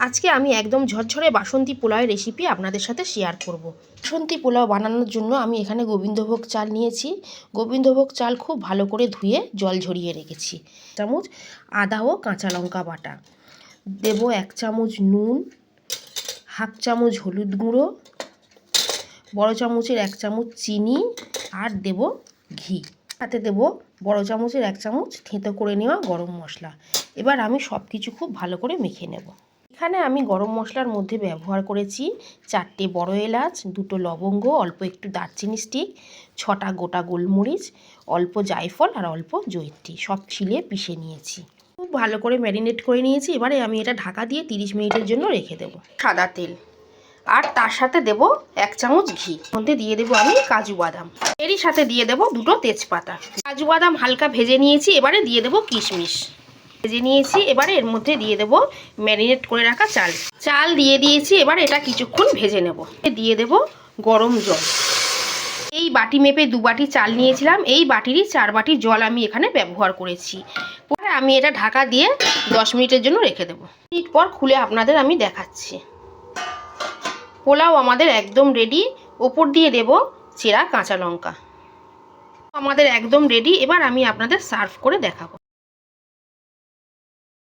আজকে আমি একদম ঝরঝরে বাসন্তী পোলাওয়ের রেসিপি আপনাদের সাথে শেয়ার করব। বাসন্তী পোলাও বানানোর জন্য আমি এখানে গোবিন্দভোগ চাল নিয়েছি। গোবিন্দভোগ চাল খুব ভালো করে ধুয়ে জল ঝরিয়ে রেখেছি। চামচ আদা ও কাঁচা লঙ্কা বাটা দেব, 1 চামচ নুন, হাফ চামচ হলুদ গুঁড়ো, বড় চামচের 1 চামচ চিনি আর দেব ঘি। সাথে দেব বড় চামচের 1 চামচ থেঁতো করে নেওয়া গরম মশলা। এবার আমি সব কিছু খুব ভালো করে মেখে নেব। এখানে আমি গরম মশলার মধ্যে ব্যবহার করেছি 4টে বড় এলাচ, 2টো লবঙ্গ, অল্প একটু দারচিনি স্টিক, 6টা গোটা গোলমরিচ, অল্প জায়ফল আর অল্প জয়িত্রী, সব ছিলে পিষে নিয়েছি। খুব ভালো করে ম্যারিনেট করে নিয়েছি। এবারে আমি এটা ঢাকা দিয়ে 30 মিনিটের জন্য রেখে দেব। সাদা তেল আর তার সাথে দেব 1 চামচ ঘি। মধ্যে দিয়ে দেব আমি কাজু বাদাম, এরই সাথে দিয়ে দেব 2টো তেজপাতা। কাজু বাদাম হালকা ভেজে নিয়েছি। এবারে দিয়ে দেব কিশমিশ ভেজে নিয়েছি। এবারে এর মধ্যে দিয়ে দেব ম্যারিনেট করে রাখা চাল দিয়ে দিয়েছি। এবার এটা কিছুক্ষণ ভেজে নেব। দিয়ে দেব গরম জল। এই বাটি মেপে 2 বাটি চাল নিয়েছিলাম, এই বাটিরই 4 বাটি জল আমি এখানে ব্যবহার করেছি। পরে আমি এটা ঢাকা দিয়ে 10 মিনিটের জন্য রেখে দেবো। মিনিট পর খুলে আপনাদের আমি দেখাচ্ছি। পোলাও আমাদের একদম রেডি। ওপর দিয়ে দেব চেরা কাঁচা লঙ্কা। আমাদের একদম রেডি। এবার আমি আপনাদের সার্ভ করে দেখাবো।